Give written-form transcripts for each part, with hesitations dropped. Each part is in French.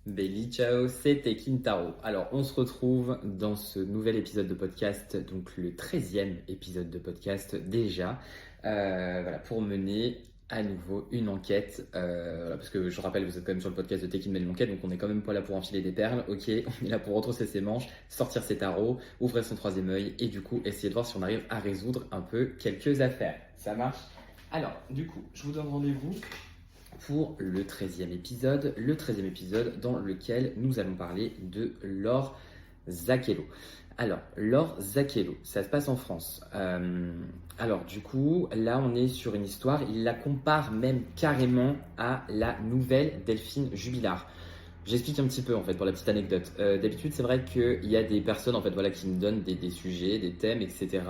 Belly, ciao, c'était Kintaro. Alors, on se retrouve dans ce nouvel épisode de podcast, donc le 13e épisode de podcast déjà, voilà, pour mener à nouveau une enquête. Voilà, parce que je rappelle, vous êtes quand même sur le podcast de Tekin mène l'enquête, donc on n'est quand même pas là pour enfiler des perles, ok, on est là pour retrousser ses manches, sortir ses tarots, ouvrir son troisième œil et du coup essayer de voir si on arrive à résoudre un peu quelques affaires. Ça marche? Alors, du coup, je vous donne rendez-vous pour le 13e épisode dans lequel nous allons parler de Laure Zakello. Alors, Laure Zakello, ça se passe en France. Alors, du coup, là, on est sur une histoire, il la compare même carrément à la nouvelle Delphine Jubilard. J'explique un petit peu en fait pour la petite anecdote. D'habitude, c'est vrai qu'il y a des personnes en fait voilà qui me donnent des sujets, des thèmes, etc.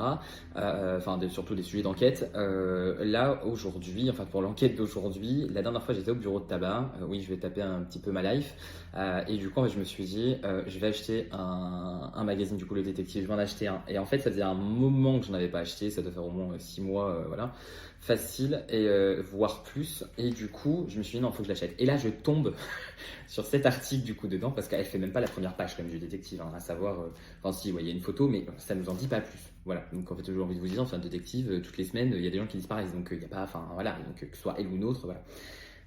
Surtout des sujets d'enquête. Là aujourd'hui, enfin pour l'enquête d'aujourd'hui, la dernière fois j'étais au bureau de tabac. Oui, je vais taper un petit peu ma life. Et du coup, en fait, je me suis dit, je vais acheter un magazine du coup le détective. Je vais en acheter un. Et en fait, ça faisait un moment que je n'en avais pas acheté. Ça doit faire au moins 6 mois, voilà, facile et voire plus. Et du coup, je me suis dit non, faut que je l'achète. Et là, je tombe sur cet article du coup dedans parce qu'elle fait même pas la première page comme du détective, hein, à savoir, enfin si, ouais, il y a une photo, mais ça nous en dit pas plus. Voilà. Donc en fait, j'ai envie de vous dire, enfin, un détective, toutes les semaines, il y a des gens qui disparaissent, donc il n'y a pas, enfin voilà, donc que ce soit elle ou une autre, voilà.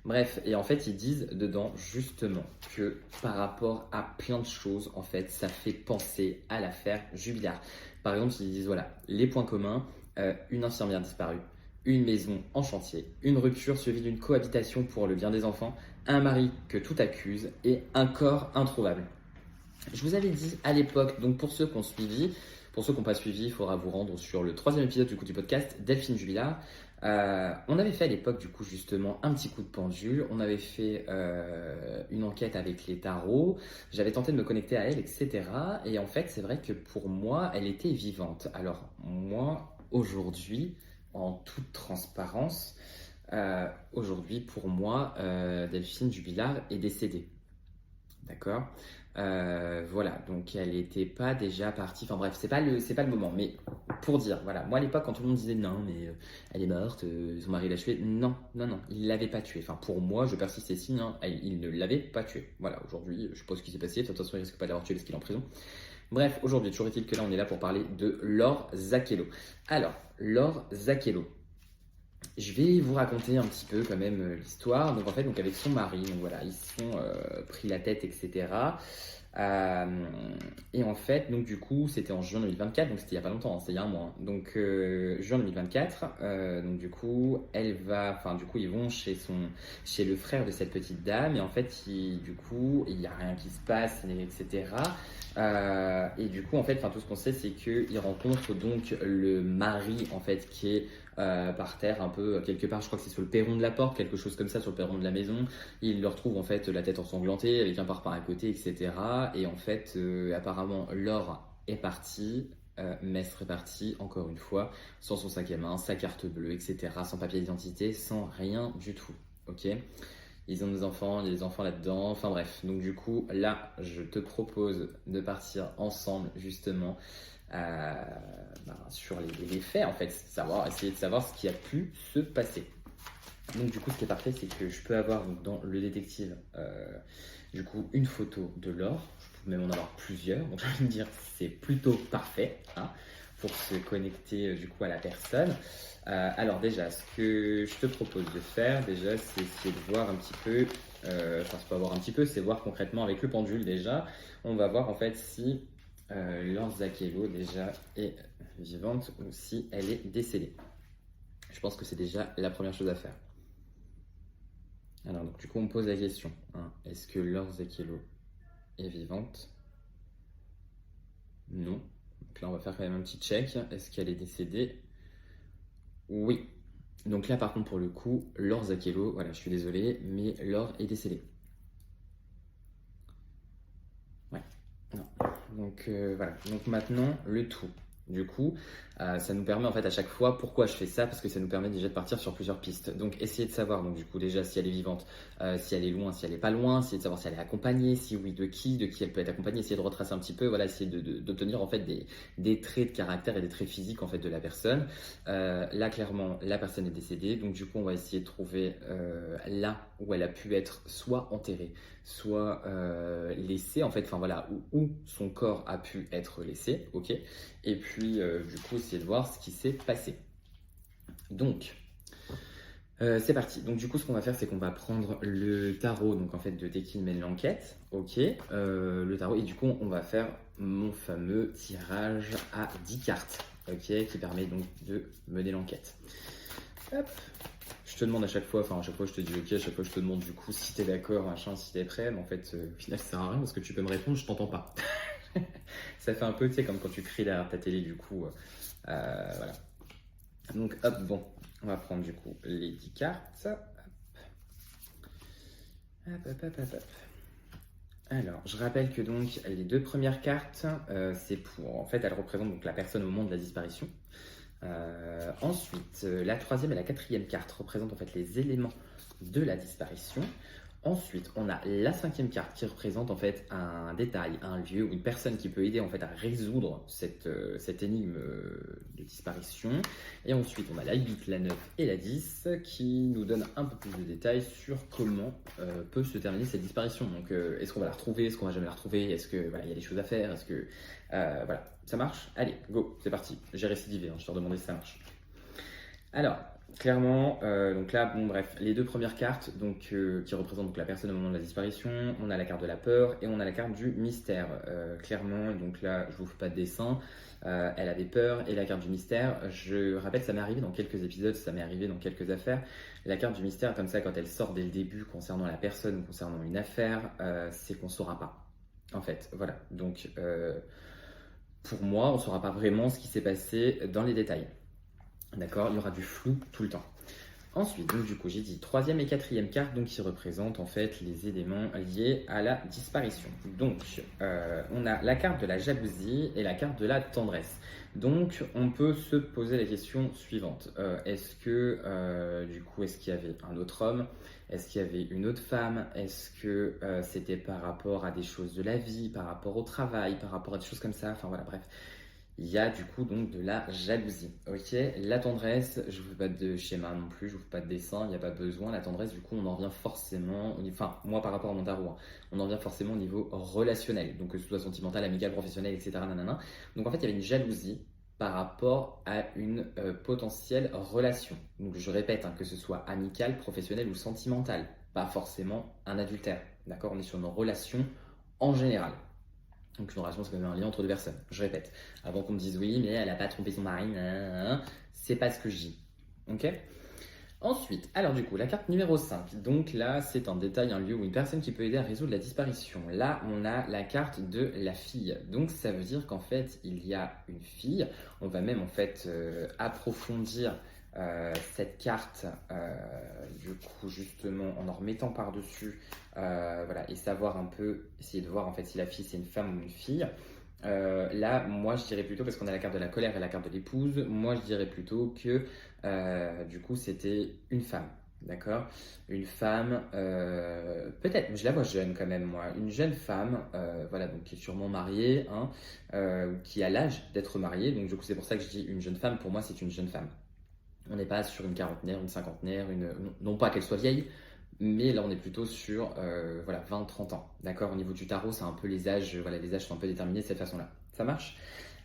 Bref, et en fait, ils disent dedans justement que par rapport à plein de choses, en fait, ça fait penser à l'affaire Jubilard. Par exemple, ils disent voilà, les points communs, une infirmière disparue, une maison en chantier, une rupture suivie d'une cohabitation pour le bien des enfants, un mari que tout accuse et un corps introuvable. Je vous avais dit à l'époque, donc pour ceux qui ont suivi, pour ceux qui n'ont pas suivi, il faudra vous rendre sur le 3e épisode du coup du podcast, Delphine Jubilard. On avait fait à l'époque du coup justement un petit coup de pendule, on avait fait une enquête avec les tarots, j'avais tenté de me connecter à elle, etc. Et en fait c'est vrai que pour moi elle était vivante. Alors moi aujourd'hui, en toute transparence, aujourd'hui pour moi Delphine Jubilard est décédée. D'accord. Voilà, donc elle n'était pas déjà partie. Enfin bref, c'est pas le moment. Mais pour dire, voilà, moi à l'époque, quand tout le monde disait non, mais elle est morte, son mari l'a tuée. Non, non, non, il l'avait pas tuée. Enfin, pour moi, je persiste et signe, hein, il ne l'avait pas tuée. Voilà, aujourd'hui, je sais pas ce qui s'est passé. De toute façon, il risque pas de l'avoir tué parce qu'il est en prison. Bref, aujourd'hui, toujours est-il que là, on est là pour parler de Laure Zakello. Alors, Laure Zakello. Je vais vous raconter un petit peu quand même l'histoire. Donc en fait, donc avec son mari, donc voilà, ils se sont pris la tête, etc. Euh, et en fait, donc du coup, c'était en juin 2024, donc c'était il y a pas longtemps, hein, c'était il y a un mois. Donc juin 2024, donc du coup, enfin du coup, ils vont chez le frère de cette petite dame, et en fait, du coup, il y a rien qui se passe, etc. Et du coup, en fait, tout ce qu'on sait, c'est qu'ils rencontrent donc le mari, en fait, qui est par terre, un peu quelque part, je crois que c'est sur le perron de la porte, quelque chose comme ça, sur le perron de la maison. Il le retrouve en fait la tête ensanglantée avec un parpaing à côté, etc. Et en fait, apparemment, Laure est partie, mais serait partie, encore une fois, sans son sac à main, sa carte bleue, etc., sans papier d'identité, sans rien du tout. Ok. Ils ont des enfants, il y a des enfants là-dedans, enfin bref. Donc du coup, là, je te propose de partir ensemble, justement, euh, sur les faits, en fait, essayer de savoir ce qui a pu se passer. Donc du coup, ce qui est parfait, c'est que je peux avoir donc, dans le détective, du coup, une photo de Laure. Je peux même en avoir plusieurs. Donc je vais me dire, c'est plutôt parfait, hein, pour se connecter du coup à la personne. Alors déjà, ce que je te propose de faire, déjà, c'est essayer de voir un petit peu, c'est pas voir un petit peu, c'est voir concrètement avec le pendule déjà. On va voir en fait si Laure Zakello déjà est vivante ou si elle est décédée. Je pense que c'est déjà la première chose à faire. Alors, donc, du coup, on me pose la question, hein, est-ce que Laure Zakello est vivante? Non. Donc là, on va faire quand même un petit check. Est-ce qu'elle est décédée? Oui. Donc là, par contre, pour le coup, Laure Zakello, voilà, je suis désolé, mais Laure est décédée. Ouais. Non. Donc voilà. Donc maintenant, le tout. Du coup, ça nous permet en fait à chaque fois, pourquoi je fais ça? Parce que ça nous permet déjà de partir sur plusieurs pistes. Donc essayer de savoir, donc du coup déjà si elle est vivante, si elle est loin, si elle est pas loin, essayer de savoir si elle est accompagnée, si oui de qui elle peut être accompagnée, essayer de retracer un petit peu, voilà, essayer d'obtenir en fait des traits de caractère et des traits physiques en fait de la personne. Là clairement, la personne est décédée, donc du coup on va essayer de trouver là où elle a pu être soit enterrée, soit laissée, en fait, enfin voilà, où son corps a pu être laissé, ok. Et puis, du coup, essayer de voir ce qui s'est passé. Donc, c'est parti. Donc du coup, ce qu'on va faire, c'est qu'on va prendre le tarot, donc en fait de dès qu'il mène l'enquête, ok, le tarot, et du coup, on va faire mon fameux tirage à 10 cartes, ok, qui permet donc de mener l'enquête. Hop. Je te demande à chaque fois, enfin à chaque fois je te dis ok, à chaque fois je te demande du coup si t'es d'accord, machin, si t'es prêt, mais en fait au final ça sert à rien parce que tu peux me répondre, je t'entends pas. Ça fait un peu, tu sais, comme quand tu cries derrière ta télé, du coup, voilà. Donc hop, bon, on va prendre du coup les 10 cartes. Hop. Alors, je rappelle que donc les deux premières cartes, c'est pour, en fait, elles représentent donc la personne au moment de la disparition. Ensuite, la troisième et la quatrième carte représentent en fait les éléments de la disparition. Ensuite, on a la cinquième carte qui représente en fait un détail, un lieu ou une personne qui peut aider en fait à résoudre cette énigme de disparition. Et ensuite, on a la 8, la 9 et la 10 qui nous donnent un peu plus de détails sur comment peut se terminer cette disparition. Donc, est-ce qu'on va la retrouver, est-ce qu'on va jamais la retrouver, est-ce que voilà, il y a des choses à faire, est-ce que voilà, ça marche? Allez, go, c'est parti. J'ai récidivé, hein, je te redemandais si ça marche. Alors, clairement, donc là, bon bref, les deux premières cartes donc, qui représentent donc, la personne au moment de la disparition, on a la carte de la peur et on a la carte du mystère. Clairement, donc là, je vous fais pas de dessin, elle avait peur et la carte du mystère, je rappelle, ça m'est arrivé dans quelques épisodes, ça m'est arrivé dans quelques affaires. La carte du mystère, comme ça, quand elle sort dès le début concernant la personne ou concernant une affaire, c'est qu'on ne saura pas, en fait. Voilà, donc pour moi, on ne saura pas vraiment ce qui s'est passé dans les détails. D'accord, il y aura du flou tout le temps. Ensuite, donc du coup, j'ai dit troisième et quatrième carte, donc qui représentent en fait les éléments liés à la disparition. Donc, on a la carte de la jalousie et la carte de la tendresse. Donc, on peut se poser la question suivante. Est-ce que, du coup, est-ce qu'il y avait un autre homme? Est-ce qu'il y avait une autre femme? Est-ce que c'était par rapport à des choses de la vie, par rapport au travail, par rapport à des choses comme ça? Enfin voilà, bref. Il y a du coup donc de la jalousie, ok. La tendresse, je ne vous fais pas de schéma non plus, je ne vous fais pas de dessin, il n'y a pas besoin. La tendresse, du coup, on en revient forcément, enfin, moi par rapport à mon tarot, hein, on en revient forcément au niveau relationnel, donc que ce soit sentimental, amical, professionnel, etc. Nanana. Donc en fait, il y avait une jalousie par rapport à une potentielle relation. Donc je répète, hein, que ce soit amical, professionnel ou sentimental, pas forcément un adultère, d'accord. On est sur une relation en général. Donc une relation, c'est quand même un lien entre deux personnes. Je répète, avant qu'on me dise oui, mais elle n'a pas trompé son mari, c'est pas ce que je dis. Ok. Ensuite, alors du coup, la carte numéro 5. Donc là, c'est un détail, un lieu ou une personne qui peut aider à résoudre la disparition. Là, on a la carte de la fille. Donc ça veut dire qu'en fait, il y a une fille. On va même en fait approfondir cette carte, du coup, justement, en remettant par-dessus, voilà, et savoir un peu, essayer de voir en fait si la fille c'est une femme ou une fille. Là, moi je dirais plutôt, parce qu'on a la carte de la colère et la carte de l'épouse, moi je dirais plutôt que du coup c'était une femme, d'accord? Une femme, peut-être, je la vois jeune quand même, moi, une jeune femme, voilà, donc qui est sûrement mariée, hein, qui a l'âge d'être mariée, donc du coup c'est pour ça que je dis une jeune femme, pour moi c'est une jeune femme. On n'est pas sur une quarantenaire, une cinquantenaire, non pas qu'elle soit vieille, mais là on est plutôt sur voilà, 20-30 ans. D'accord. Au niveau du tarot, c'est un peu les âges, voilà, les âges sont un peu déterminés de cette façon-là. Ça marche.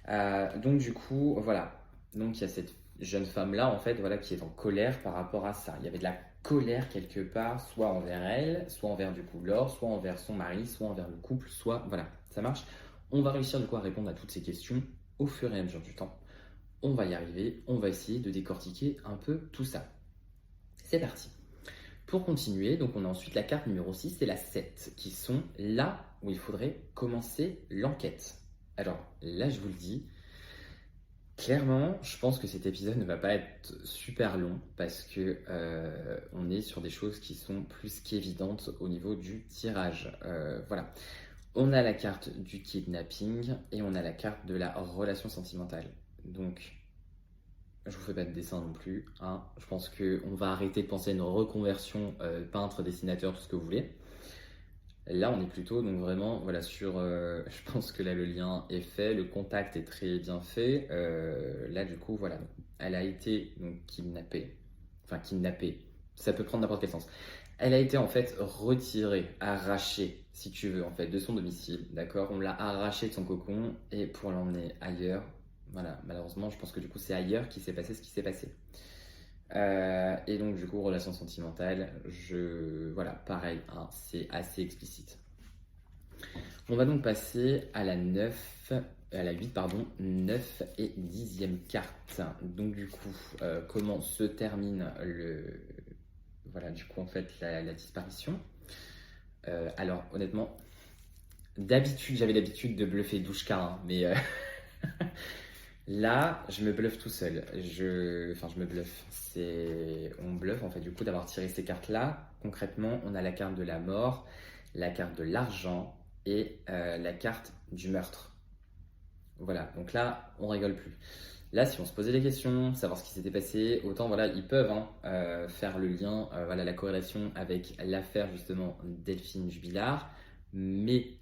Donc du coup, voilà. Donc il y a cette jeune femme-là, en fait, voilà, qui est en colère par rapport à ça. Il y avait de la colère quelque part, soit envers elle, soit envers du coup Laure, soit envers son mari, soit envers le couple, soit voilà, ça marche. On va réussir du coup à répondre à toutes ces questions au fur et à mesure du temps. On va y arriver, on va essayer de décortiquer un peu tout ça. C'est parti. Pour continuer, donc on a ensuite la carte numéro 6 et la 7, qui sont là où il faudrait commencer l'enquête. Alors là, je vous le dis, clairement, je pense que cet épisode ne va pas être super long parce que on est sur des choses qui sont plus qu'évidentes au niveau du tirage. Voilà. On a la carte du kidnapping et on a la carte de la relation sentimentale. Donc, je vous fais pas de dessin non plus, hein. Je pense qu'on va arrêter de penser à une reconversion peintre, dessinateur, tout ce que vous voulez. Là, on est plutôt donc vraiment voilà, sur. Je pense que là, le lien est fait, le contact est très bien fait. Là, du coup, voilà. Elle a été donc kidnappée. Enfin, kidnappée. Ça peut prendre n'importe quel sens. Elle a été en fait retirée, arrachée, si tu veux, en fait, de son domicile, d'accord? On l'a arrachée de son cocon et pour l'emmener ailleurs. Voilà, malheureusement, je pense que du coup, c'est ailleurs qu'il s'est passé ce qui s'est passé. Et donc, du coup, relation sentimentale, voilà, pareil, hein, c'est assez explicite. On va donc passer à la 8, pardon, 9 et 10e carte. Donc, du coup, comment se termine voilà, du coup, en fait, la disparition. Alors, honnêtement, d'habitude, j'avais l'habitude de bluffer Douchka, hein, mais là, je me bluffe tout seul. Enfin, je me bluffe. On bluffe, en fait, du coup, d'avoir tiré ces cartes-là. Concrètement, on a la carte de la mort, la carte de l'argent et la carte du meurtre. Voilà, donc là, on rigole plus. Là, si on se posait des questions, savoir ce qui s'était passé, autant voilà, ils peuvent faire le lien, voilà, la corrélation avec l'affaire justement Delphine Jubilard. Mais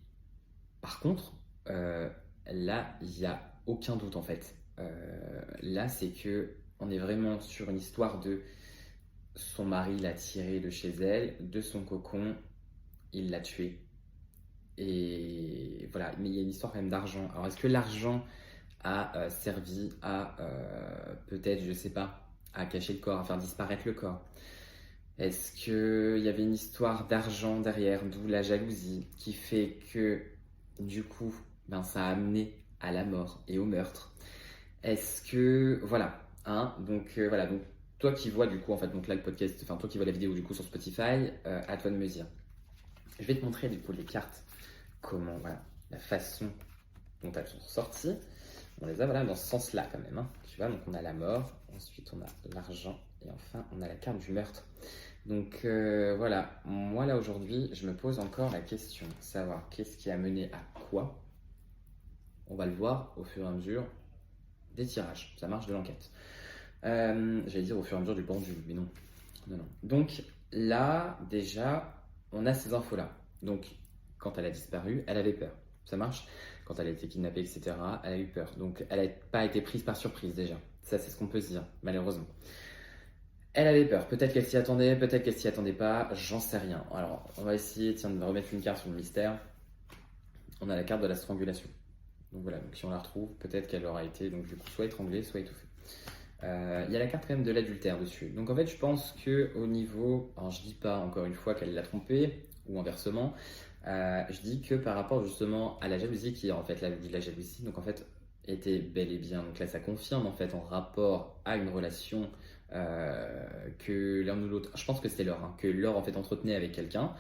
par contre, là, il n'y a aucun doute en fait. Là, c'est que on est vraiment sur une histoire de son mari l'a tiré de chez elle, de son cocon, il l'a tué. Et voilà, mais il y a une histoire quand même d'argent. Alors, est-ce que l'argent a servi à peut-être, je sais pas, à cacher le corps, à faire disparaître le corps? Est-ce qu'il y avait une histoire d'argent derrière, d'où la jalousie, qui fait que du coup, ben, ça a amené à la mort et au meurtre? Est-ce que, voilà, hein, donc voilà, donc toi qui vois du coup, en fait, donc là le podcast, enfin toi qui vois la vidéo du coup sur Spotify, à toi de me dire. Je vais te montrer du coup les cartes, comment, voilà, la façon dont elles sont sorties. On les a voilà dans ce sens-là quand même, hein. Tu vois, donc on a la mort, ensuite on a l'argent et enfin on a la carte du meurtre. Donc voilà, moi là aujourd'hui, je me pose encore la question, savoir qu'est-ce qui a mené à quoi. On va le voir au fur et à mesure des tirages, ça marche de l'enquête. J'allais dire au fur et à mesure du pendule, mais non. Non, non. Donc là, déjà, on a ces infos-là. Donc, quand elle a disparu, elle avait peur. Ça marche? Quand elle a été kidnappée, etc., elle a eu peur. Donc, elle n'a pas été prise par surprise, déjà. Ça, c'est ce qu'on peut se dire, malheureusement. Elle avait peur. Peut-être qu'elle s'y attendait, peut-être qu'elle s'y attendait pas, j'en sais rien. Alors, on va essayer, tiens, de remettre une carte sur le mystère. On a la carte de la strangulation. Donc voilà, donc si on la retrouve, peut-être qu'elle aura été donc du coup soit étranglée, soit étouffée. Il y a la carte quand même de l'adultère dessus. Donc en fait, je pense que au niveau, alors je dis pas encore une fois qu'elle l'a trompé ou inversement, je dis que par rapport justement à la jalousie qui est en fait la jalousie, donc en fait était bel et bien. Donc là, ça confirme en fait en rapport à une relation que l'un ou l'autre, je pense que c'était Laure, hein, que Laure en fait entretenait avec quelqu'un.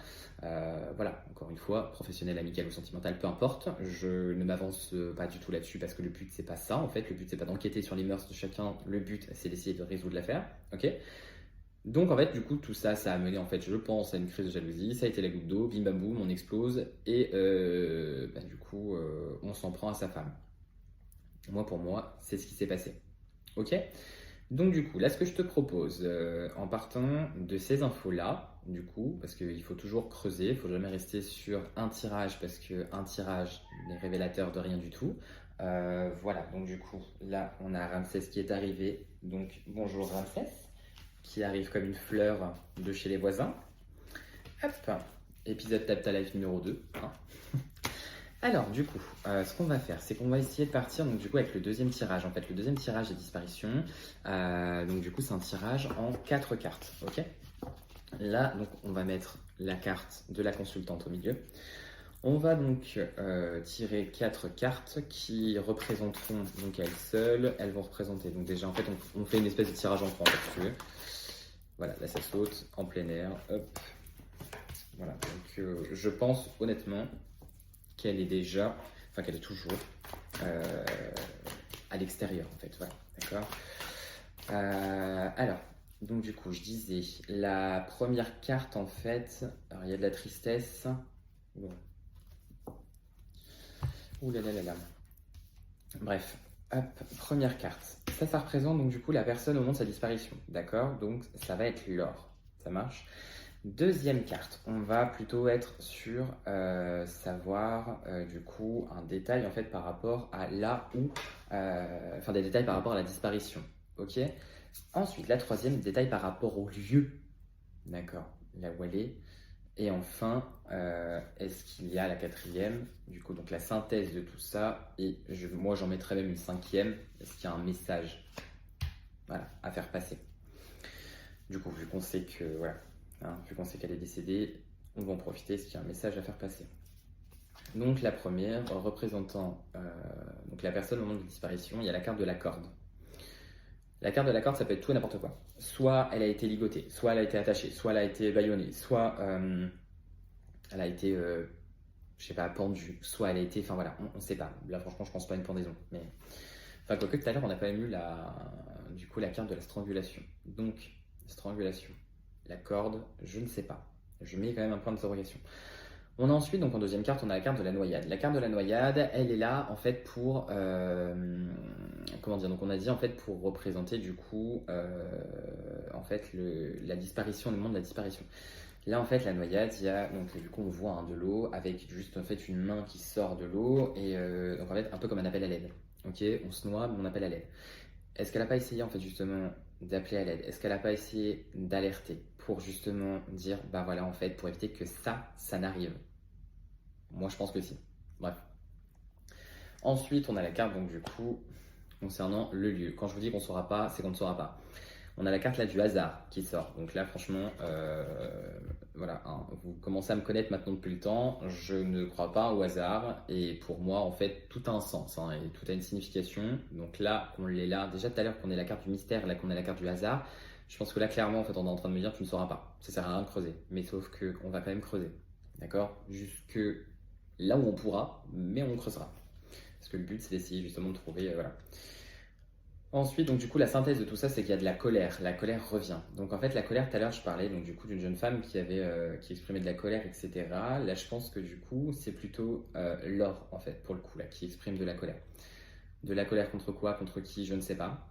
Voilà, encore une fois, professionnel, amical ou sentimental, peu importe. Je ne m'avance pas du tout là-dessus parce que le but c'est pas ça en fait. Le but c'est pas d'enquêter sur les mœurs de chacun. Le but c'est d'essayer de résoudre l'affaire. Ok. Donc en fait, du coup, tout ça, ça a mené en fait, je pense, à une crise de jalousie. Ça a été la goutte d'eau, bim bam boum, on explose et du coup, on s'en prend à sa femme. Moi, pour moi, c'est ce qui s'est passé. Ok. Donc du coup, là, ce que je te propose, en partant de ces infos-là, du coup, parce qu'il faut toujours creuser, il ne faut jamais rester sur un tirage, parce qu'un tirage n'est révélateur de rien du tout. Voilà, donc du coup, là, on a Ramsès qui est arrivé. Donc bonjour Ramsès, qui arrive comme une fleur de chez les voisins. Hop, épisode Tap Ta Life numéro 2. Hein. Alors, du coup, ce qu'on va faire, c'est qu'on va essayer de partir donc, du coup, avec le deuxième tirage. En fait, le deuxième tirage des disparitions. Donc, du coup, c'est un tirage en 4 cartes. Ok. Là, donc, on va mettre la carte de la consultante au milieu. On va donc tirer 4 cartes qui représenteront donc elles seules. Elles vont représenter. Donc, déjà, en fait, on fait une espèce de tirage en franc, si tu veux. Voilà, là, ça saute en plein air. Hop. Voilà. Donc, je pense honnêtement qu'elle est déjà, enfin qu'elle est toujours à l'extérieur en fait, voilà, d'accord. Alors, donc du coup, je disais, la première carte en fait, alors il y a de la tristesse, bon. Ouh là là là là. Bref, hop, première carte. Ça représente donc du coup la personne au moment de sa disparition, d'accord. Donc ça va être Laure, ça marche. Deuxième carte, on va plutôt être sur savoir du coup un détail en fait par rapport à là où, enfin des détails par rapport à la disparition, ok. Ensuite, la troisième, détail par rapport au lieu, d'accord. là où elle est. Et enfin, est-ce qu'il y a la quatrième, du coup, donc la synthèse de tout ça, et moi j'en mettrais même une cinquième, est-ce qu'il y a un message, voilà, à faire passer. Du coup, vu qu'on sait que, voilà, vu qu'on sait qu'elle est décédée, on va en profiter, est-ce qu'il y a un message à faire passer. Donc la première, représentant donc la personne au moment de disparition, il y a la carte de la corde. La carte de la corde, ça peut être tout et n'importe quoi. Soit elle a été ligotée, soit elle a été attachée, soit elle a été bâillonnée, soit elle a été, je sais pas, pendue, soit elle a été, enfin voilà, on sait pas. Là, franchement, je pense pas à une pendaison. Mais, enfin, quoique tout à l'heure, on a quand même eu du coup, la carte de la strangulation. Donc, strangulation, la corde, je ne sais pas. Je mets quand même un point d'interrogation. On a ensuite, donc en deuxième carte, on a la carte de la noyade. La carte de la noyade, elle est là en fait pour, comment dire, donc on a dit en fait pour représenter du coup, en fait la disparition, le monde de la disparition. Là en fait la noyade, il y a donc du coup on voit de l'eau avec juste en fait une main qui sort de l'eau et donc en fait un peu comme un appel à l'aide. Ok, on se noie mais on appelle à l'aide. Est-ce qu'elle n'a pas essayé en fait justement d'appeler à l'aide? Est-ce qu'elle n'a pas essayé d'alerter pour justement dire bah voilà en fait pour éviter que ça n'arrive? Moi je pense que si. Bref. Ensuite on a la carte donc du coup concernant le lieu. Quand je vous dis qu'on ne saura pas, c'est qu'on ne saura pas. On a la carte là du hasard qui sort. Donc là franchement voilà, vous commencez à me connaître maintenant depuis le temps. Je ne crois pas au hasard et pour moi en fait tout a un sens et tout a une signification. Donc là qu'on l'est là, déjà tout à l'heure qu'on ait la carte du mystère, là qu'on ait la carte du hasard, je pense que là clairement en fait on est en train de me dire tu ne sauras pas. Ça sert à rien de creuser. Mais sauf que on va quand même creuser. D'accord? Jusque là où on pourra, mais on creusera. Parce que le but c'est d'essayer justement de trouver voilà. Ensuite, donc du coup, la synthèse de tout ça, c'est qu'il y a de la colère. La colère revient. Donc en fait, la colère, tout à l'heure, je parlais donc du coup d'une jeune femme qui exprimait de la colère, etc. Là, je pense que du coup, c'est plutôt Laure, en fait, pour le coup, là, qui exprime de la colère. De la colère contre quoi? Contre qui? Je ne sais pas.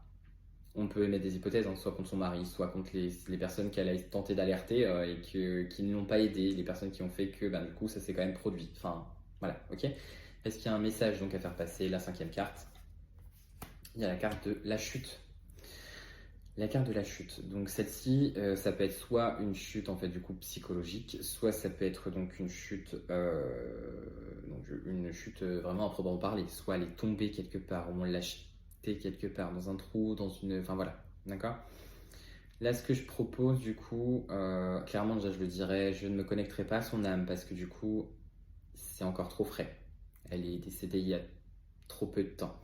On peut émettre des hypothèses, soit contre son mari, soit contre les personnes qu'elle a tenté d'alerter et qui ne l'ont pas aidé, les personnes qui ont fait que, du coup, ça s'est quand même produit. Enfin, voilà, ok. Est-ce qu'il y a un message donc à faire passer? La cinquième carte. Il y a la carte de la chute. La carte de la chute. Donc celle-ci, ça peut être soit une chute en fait du coup psychologique, soit ça peut être donc une chute vraiment à proprement parler. Soit elle est tombée quelque part, ou on l'a jetée quelque part dans un trou, dans une, enfin voilà, d'accord. Là, ce que je propose du coup, clairement déjà je le dirais, je ne me connecterai pas à son âme parce que du coup c'est encore trop frais. Elle est décédée il y a trop peu de temps.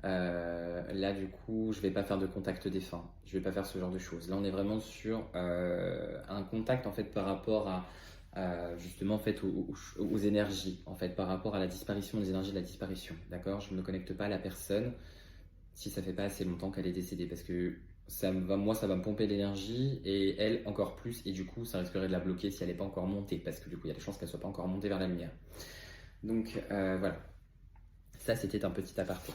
Là, du coup, je vais pas faire de contact défunt. Je vais pas faire ce genre de choses. Là, on est vraiment sur un contact en fait par rapport à justement en fait aux énergies en fait par rapport à la disparition des énergies de la disparition. D'accord? Je ne me connecte pas à la personne si ça fait pas assez longtemps qu'elle est décédée parce que moi, ça va me pomper l'énergie et elle encore plus et du coup, ça risquerait de la bloquer si elle n'est pas encore montée parce que du coup, il y a des chances qu'elle soit pas encore montée vers la lumière. Donc voilà. Ça, c'était un petit aparté.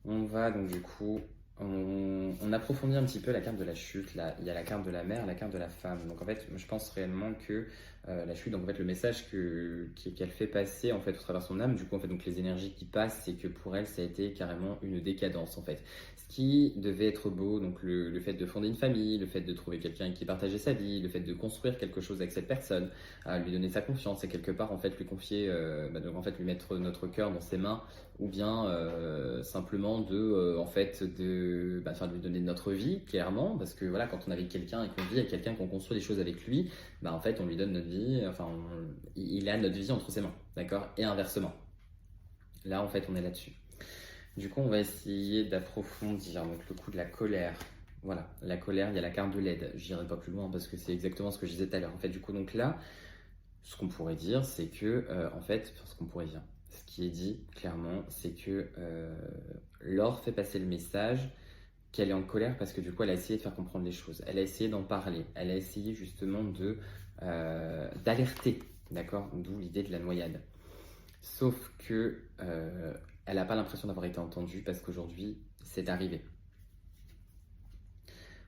On va donc du coup, on approfondit un petit peu la carte de la chute. Là, il y a la carte de la mère, la carte de la femme. Donc en fait, je pense réellement que la chute, donc en fait le message qu'elle fait passer en fait au travers de son âme, du coup en fait donc les énergies qui passent, c'est que pour elle ça a été carrément une décadence en fait. Ce qui devait être beau, donc le fait de fonder une famille, le fait de trouver quelqu'un qui partageait sa vie, le fait de construire quelque chose avec cette personne, lui donner sa confiance et quelque part en fait lui confier, donc en fait lui mettre notre cœur dans ses mains ou bien simplement en fait de lui donner notre vie clairement parce que voilà quand on est avec quelqu'un et qu'on vit avec quelqu'un qu'on construit des choses avec lui en fait on lui donne notre vie il a notre vie entre ses mains, d'accord, et inversement. Là en fait on est là-dessus. Du coup on va essayer d'approfondir donc le coup de la colère. Voilà, la colère, il y a la carte de l'aide. Je n'irai pas plus loin parce que c'est exactement ce que je disais tout à l'heure. En fait, du coup, donc là, ce qu'on pourrait dire, c'est que, ce qui est dit clairement, c'est que Laure fait passer le message qu'elle est en colère parce que du coup, elle a essayé de faire comprendre les choses. Elle a essayé d'en parler. Elle a essayé justement d'alerter, d'accord? D'où l'idée de la noyade. Sauf que elle n'a pas l'impression d'avoir été entendue parce qu'aujourd'hui, c'est arrivé.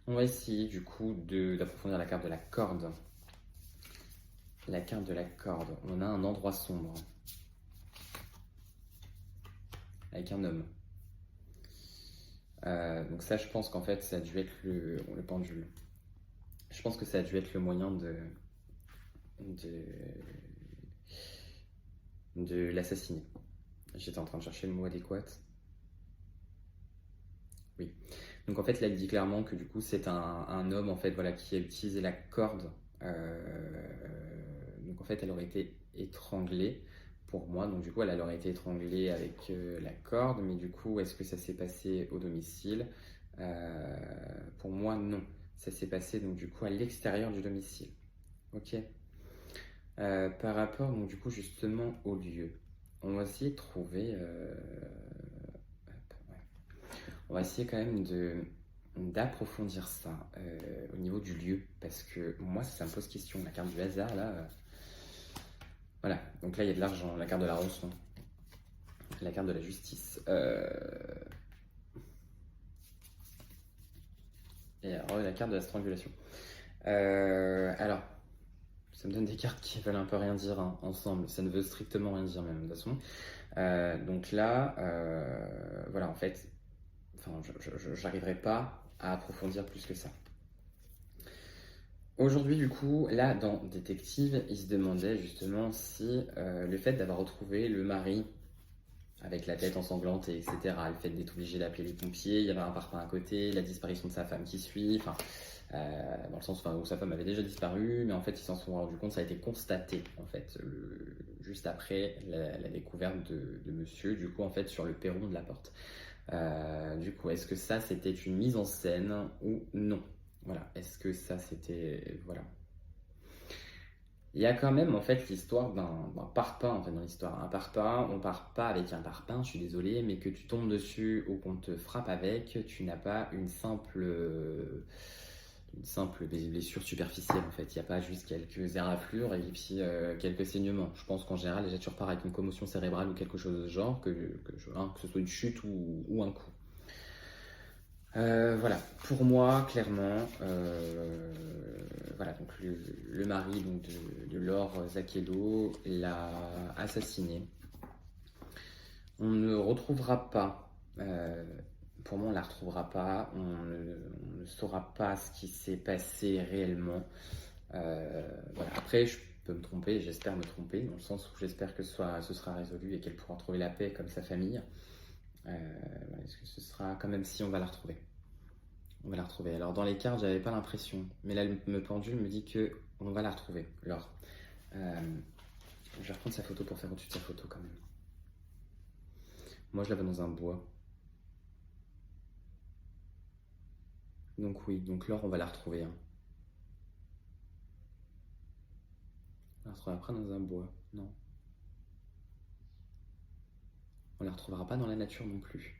On va essayer du coup d'approfondir la carte de la corde. La carte de la corde, on a un endroit sombre avec un homme. Donc ça, je pense qu'en fait, ça a dû être le pendule. Je pense que ça a dû être le moyen de l'assassiner. J'étais en train de chercher le mot adéquat. Oui. Donc en fait là il dit clairement que du coup c'est un homme en fait voilà qui a utilisé la corde. Donc en fait elle aurait été étranglée pour moi. Donc du coup elle aurait été étranglée avec la corde, mais du coup est-ce que ça s'est passé au domicile? Pour moi non. Ça s'est passé donc du coup à l'extérieur du domicile. Ok. Par rapport donc du coup justement au lieu, on va essayer de trouver. On va essayer quand même d'approfondir ça au niveau du lieu, parce que moi ça me pose question. La carte du hasard là, voilà. Donc là il y a de l'argent, la carte de la rançon, la carte de la justice. Et alors la carte de la strangulation. Alors. Ça me donne des cartes qui veulent un peu rien dire hein, ensemble. Ça ne veut strictement rien dire même de toute façon. Donc là, voilà, en fait, je n'arriverai pas à approfondir plus que ça. Aujourd'hui, du coup, là, dans Détective, il se demandait justement si le fait d'avoir retrouvé le mari avec la tête ensanglantée, etc., le fait d'être obligé d'appeler les pompiers, il y avait un parpaing à côté, la disparition de sa femme qui suit, enfin... dans le sens où sa femme avait déjà disparu, mais en fait ils s'en sont rendus compte, ça a été constaté en fait juste après la découverte de monsieur, du coup en fait sur le perron de la porte. Du coup, est-ce que ça c'était une mise en scène ou non? Voilà, est-ce que ça c'était... Voilà. Il y a quand même en fait l'histoire d'un parpaing en fait dans l'histoire. Un parpaing, on part pas avec un parpaing, je suis désolé, mais que tu tombes dessus ou qu'on te frappe avec, tu n'as pas une simple blessure superficielle en fait. Il n'y a pas juste quelques éraflures et puis quelques saignements. Je pense qu'en général, déjà tu repars avec une commotion cérébrale ou quelque chose de ce genre, que ce soit une chute ou un coup. Voilà, pour moi, clairement, voilà, donc le mari donc, de Laure Zacchedo l'a assassiné. On ne retrouvera pas, pour moi on ne la retrouvera pas, on ne saura pas ce qui s'est passé réellement. Voilà. Après, je peux me tromper, j'espère me tromper, dans le sens où j'espère que ce sera résolu et qu'elle pourra trouver la paix comme sa famille. Voilà, est-ce que ce sera quand même si on va la retrouver? On va la retrouver. Alors dans les cartes, j'avais pas l'impression, mais là le pendule me dit que on va la retrouver. Alors, je vais reprendre sa photo pour faire au-dessus de sa photo quand même. Moi, je la vois dans un bois. Donc oui, donc Laure, on va la retrouver. Hein. On la retrouvera après dans un bois. Non. On la retrouvera pas dans la nature non plus.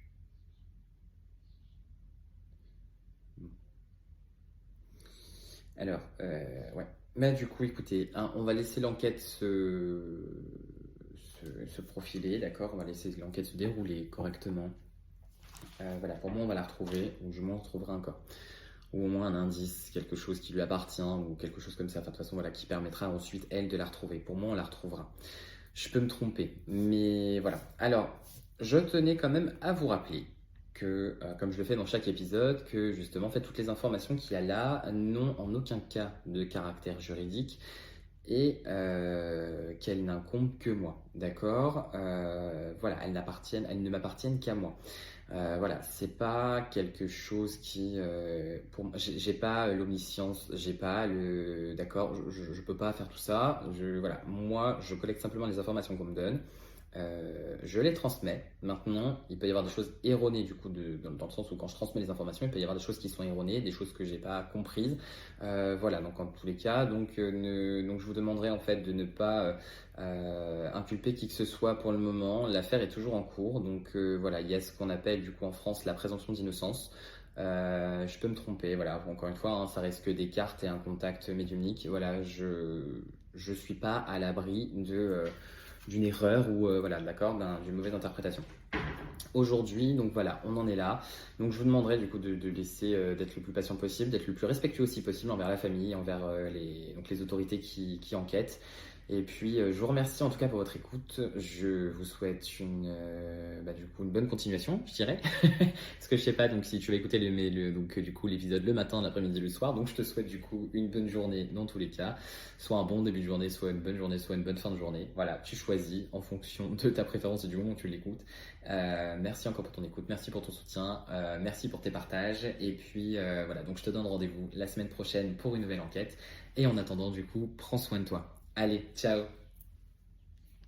Alors, ouais. Mais du coup, écoutez, hein, on va laisser l'enquête se profiler, d'accord? On va laisser l'enquête se dérouler correctement. Voilà, pour moi, on va la retrouver, ou je m'en retrouverai encore. Ou au moins un indice, quelque chose qui lui appartient, ou quelque chose comme ça. Enfin, de toute façon, voilà, qui permettra ensuite, elle, de la retrouver. Pour moi, on la retrouvera. Je peux me tromper, mais voilà. Alors, je tenais quand même à vous rappeler que, comme je le fais dans chaque épisode, que justement, en fait, toutes les informations qu'il y a là n'ont en aucun cas de caractère juridique et qu'elles n'incombent que moi, d'accord? Voilà, elles ne m'appartiennent qu'à moi. Voilà, c'est pas quelque chose qui, pour j'ai pas l'omniscience, j'ai pas d'accord, je peux pas faire tout ça. Voilà, moi, je collecte simplement les informations qu'on me donne. Je les transmets. Maintenant, il peut y avoir des choses erronées du coup, dans le sens où quand je transmets les informations, il peut y avoir des choses qui sont erronées, des choses que j'ai pas comprises. Voilà, donc en tous les cas, donc je vous demanderai en fait de ne pas inculper qui que ce soit pour le moment. L'affaire est toujours en cours, donc voilà, il y a ce qu'on appelle du coup en France la présomption d'innocence. Je peux me tromper, voilà, encore une fois, hein, ça reste que des cartes et un contact médiumnique. Voilà, je suis pas à l'abri d'une erreur ou voilà, d'accord, d'une mauvaise interprétation. Aujourd'hui, donc voilà, on en est là. Donc je vous demanderai du coup de laisser d'être le plus patient possible, d'être le plus respectueux aussi possible envers la famille, envers les autorités qui enquêtent. Et puis, je vous remercie en tout cas pour votre écoute. Je vous souhaite du coup, une bonne continuation, je dirais. Parce que je sais pas, donc si tu vas écouter du coup, l'épisode le matin, l'après-midi, le soir. Donc, je te souhaite du coup une bonne journée dans tous les cas. Soit un bon début de journée, soit une bonne journée, soit une bonne fin de journée. Voilà, tu choisis en fonction de ta préférence et du moment où tu l'écoutes. Merci encore pour ton écoute, merci pour ton soutien, merci pour tes partages. Et puis voilà, donc je te donne rendez-vous la semaine prochaine pour une nouvelle enquête. Et en attendant, du coup, prends soin de toi. Allez, ciao!